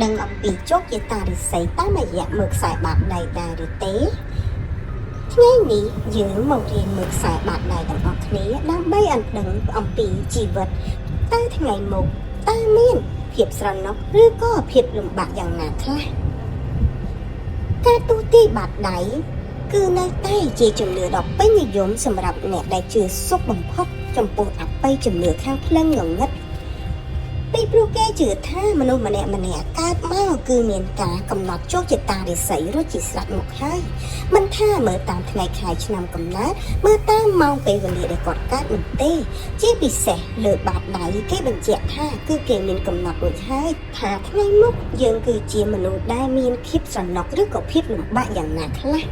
ដឹងអំពីជោគជាតារិស័យតាមរយៈមើលខ្សែបាតដៃដែរឬទេថ្ងៃនេះយើងមករៀនមើលខ្សែបាតដៃទាំងអស់គ្នាដើម្បីឲ្យដឹងអំពីជីវិតតើថ្ងៃមុខតើមានភាពស្រណុកឬក៏ភាពលំបាកយ៉ាងណាខ្លះការទូទាយបាតដៃគឺនៅតែជាជំនឿដ៏ពេញនិយមសម្រាប់អ្នកដែលជឿសុខបំផុតចំពោះអបិយជំនឿខាងភ្លឹងងងឹតពីព្រោះគេជឿថាមនុស្សម្នាក់កើតមកគឺមានការកំណត់ជោគជតារិស័យរួចជាស្រេចមកហើយមិនថាមើលតាមថ្ងៃខែឆ្នាំកំណើតមើលតាមម៉ោងពេលវេលាដែលគាត់កើតនោះទេជាពិសេសលើបាតដៃគេបញ្ជាក់ថាគឺគេមានកំណត់រួចហើយថាថ្ងៃមុខយើងគឺជាមនុស្សដែលមានភាពស្រណុកឬក៏ភាពលំបាកយ៉ាងណាខ្លះ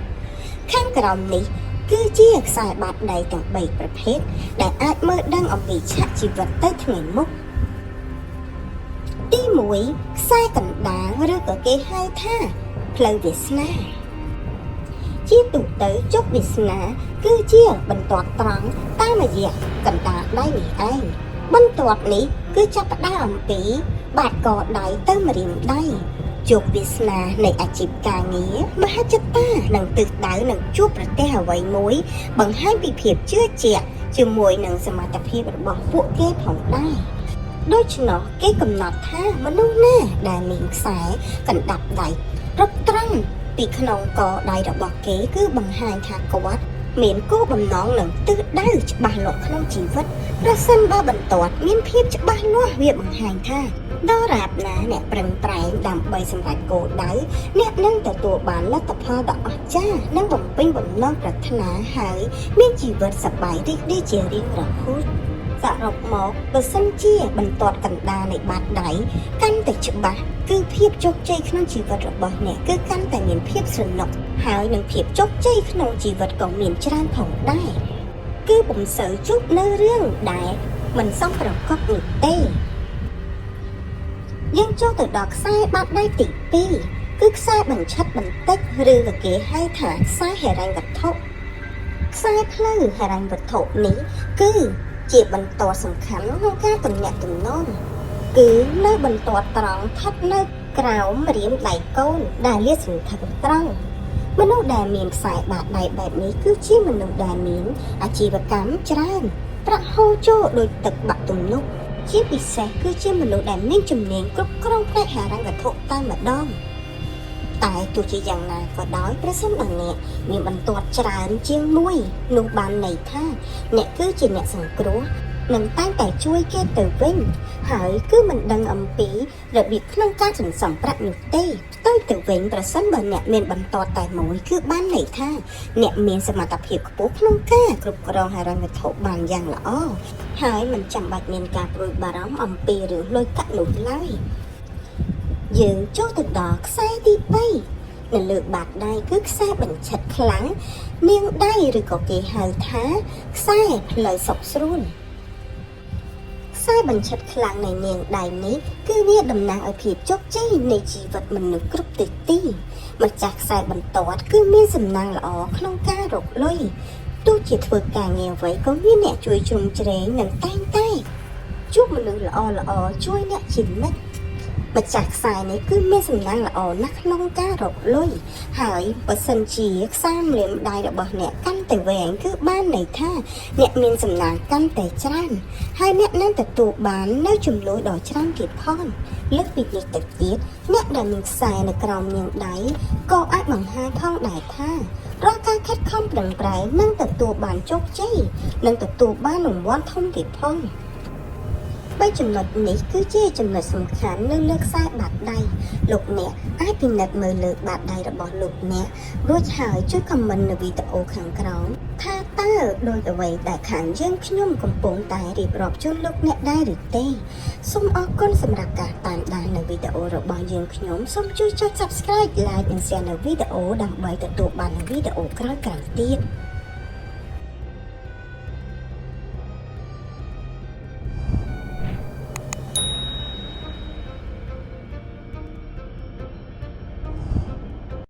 ខាងក្រោមនេះគឺជាខ្សែបាតដៃទាំង3ប្រភេទដែលអាចមើលដឹងអំពីឆាកជីវិតទៅថ្ងៃមុខទី1ខ្សែកណ្ដាលឬក៏គេហៅថាផ្លូវវាសនាជាទូទៅជោគវាសនាគឺជាបន្ទាត់ត្រង់តាមរយៈកណ្ដាលដៃនេះឯងបន្ទាត់នេះគឺចាប់ផ្ដើមអំពីបាតកដៃទៅម្រាមដៃជោគវាសនានៃអាជីពការងារមហិច្ឆតានិងទិសដៅនឹងជួបប្រទះអ្វីមួយបង្ហាញពីភាពជឿជាក់ជាមួយនឹងសមត្ថភាពរបស់ពួកគេផងដែរដូច្នោះគេកំណត់ថាមនុស្សណាដែលមានខ្សែកណ្ដាប់ដៃរត់ត្រង់ពីក្នុងកដៃរបស់គេគឺបង្ហាញថាគាត់មានគោលបំណងនឹងទិសដៅច្បាស់លាស់ក្នុងជីវិតប្រសិនបើបន្ទាត់មានភាពច្បាស់លាស់វាបង្ហាញថាដរាបណាអ្នកប្រឹងប្រែងដើម្បីសម្រេចគោលដៅអ្នកនឹងទទួលបានលទ្ធផលដ៏អស្ចារ្យនិងបំពេញបំណងប្រាថ្នាហើយមានជីវិតសប្បាយរីករាយជារៀងរហូតសរុបមកបើសិនជាបន្ទាត់កណ្ដាលនៃបាតដៃកាន់តែច្បាស់គឺភាពជោគជ័យក្នុងជីវិតរបស់អ្នកគឺកាន់តែមានភាពស្រណុកហើយនឹងភាពជោគជ័យក្នុងជីវិតក៏មានច្រើនផងដែរគឺពុំសូវជួបនៅរឿងដែលមិនសមប្រកបនោះទេយើងចូលទៅដល់ខ្សែបាតដៃទី2គឺខ្សែបញ្ឆិតបន្តិចឬក៏គេហៅថាខ្សែហិរញ្ញវត្ថុខ្សែផ្លូវហិរញ្ញវត្ថុនេះគឺជាបន្ទាត់សំខាន់ក្នុងការទំនាក់ទំនងគឺនៅបន្ទាត់ត្រង់ស្ថិតនៅក្រោមម្រាមដៃកូនដែលលាតសន្ធឹងត្រង់មនុស្សដែលមានខ្សែបាតដៃបែបនេះគឺជាមនុស្សដែលមានអាជីវកម្មច្រើនប្រាក់ហូរចូលដោយទឹកបាក់ទំនប់ជាពិសេសគឺជាមនុស្សដែលមានជំនាញគ្រប់គ្រងផ្នែកហិរញ្ញវត្ថុតែម្ដងតែទោះជាយ៉ាងណាក៏ដោយប្រសិនបើអ្នកមានបន្ទាត់ច្រើនជាងមួយនោះបានន័យថាអ្នកគឺជាអ្នកសង្គ្រោះនឹងតែងតែជួយគេទៅវិញហើយគឺមិនដឹងអំពីរបៀបក្នុងការសន្សំប្រាក់នោះទេផ្ទុយទៅវិញប្រសិនបើអ្នកមានបន្ទាត់តែមួយគឺបានន័យថាអ្នកមានសមត្ថភាពខ្ពស់ក្នុងការគ្រប់គ្រងហិរញ្ញវត្ថុបានយ៉ាងល្អហើយមិនចាំបាច់មានការព្រួយបារម្ភអំពីរឿងលុយកាក់នោះឡើយយើងចូលទៅដល់ខ្សែទី3នៅលើបាតដៃគឺខ្សែបញ្ឆិតខ្លាំងនាងដៃឬក៏គេហៅថាខ្សែផ្លូវសុខស្រួលខ្សែបញ្ឆិតខ្លាំងនៃនាងដៃនេះគឺវាតំណាងឲ្យភាពជោគជ័យនៃជីវិតមនុស្សគ្រប់ទិសទីម្ចាស់ខ្សែបន្ទាត់គឺមានសំណាងល្អក្នុងការរកលុយទោះជាធ្វើការងារអ្វីក៏មានអ្នកជួយជ្រោមជ្រែងនិងតែងតែជួបមនុស្សល្អជួយអ្នកជានិច្ចម្ចាស់ខ្សែនេះគឺមានសំណាងល្អណាស់ក្នុងការរកលុយហើយបើសិនជាខ្សែម្រាមដៃរបស់អ្នកកាន់តែវែងគឺបានន័យថាអ្នកមានសំណាងកាន់តែច្រើនហើយអ្នកនឹងទទួលបាននៅជំនួយដ៏ច្រើនទៀតផងលើសពីនេះទៅទៀតអ្នកដែលមានខ្សែនៅក្រោមនាងដៃក៏អាចបង្ហាញផងដែរថារាល់ការខិតខំប្រឹងប្រែងនឹងទទួលបានជោគជ័យនិងទទួលបានរង្វាន់ធំទៀតផង3ចំណុចនេះគឺជាចំណុចសំខាន់នៅលើខ្សែបាតដៃលោកអ្នកអាចពិនិត្យមើលលើបាតដៃរបស់លោកអ្នករួចហើយជួយខមមិននៅវីដេអូខាងក្រោមថាតើដោយអ្វីដែលខាងយើងខ្ញុំកំពុងតែរៀបរាប់ជូនលោកអ្នកដែរឬទេសូមអរគុណសម្រាប់ការតាមដាននៅវីដេអូរបស់យើងខ្ញុំសូមជួយចុច Subscribe Like និង Share នៅវីដេអូដើម្បីទទួលបានវីដេអូក្រោយៗទៀត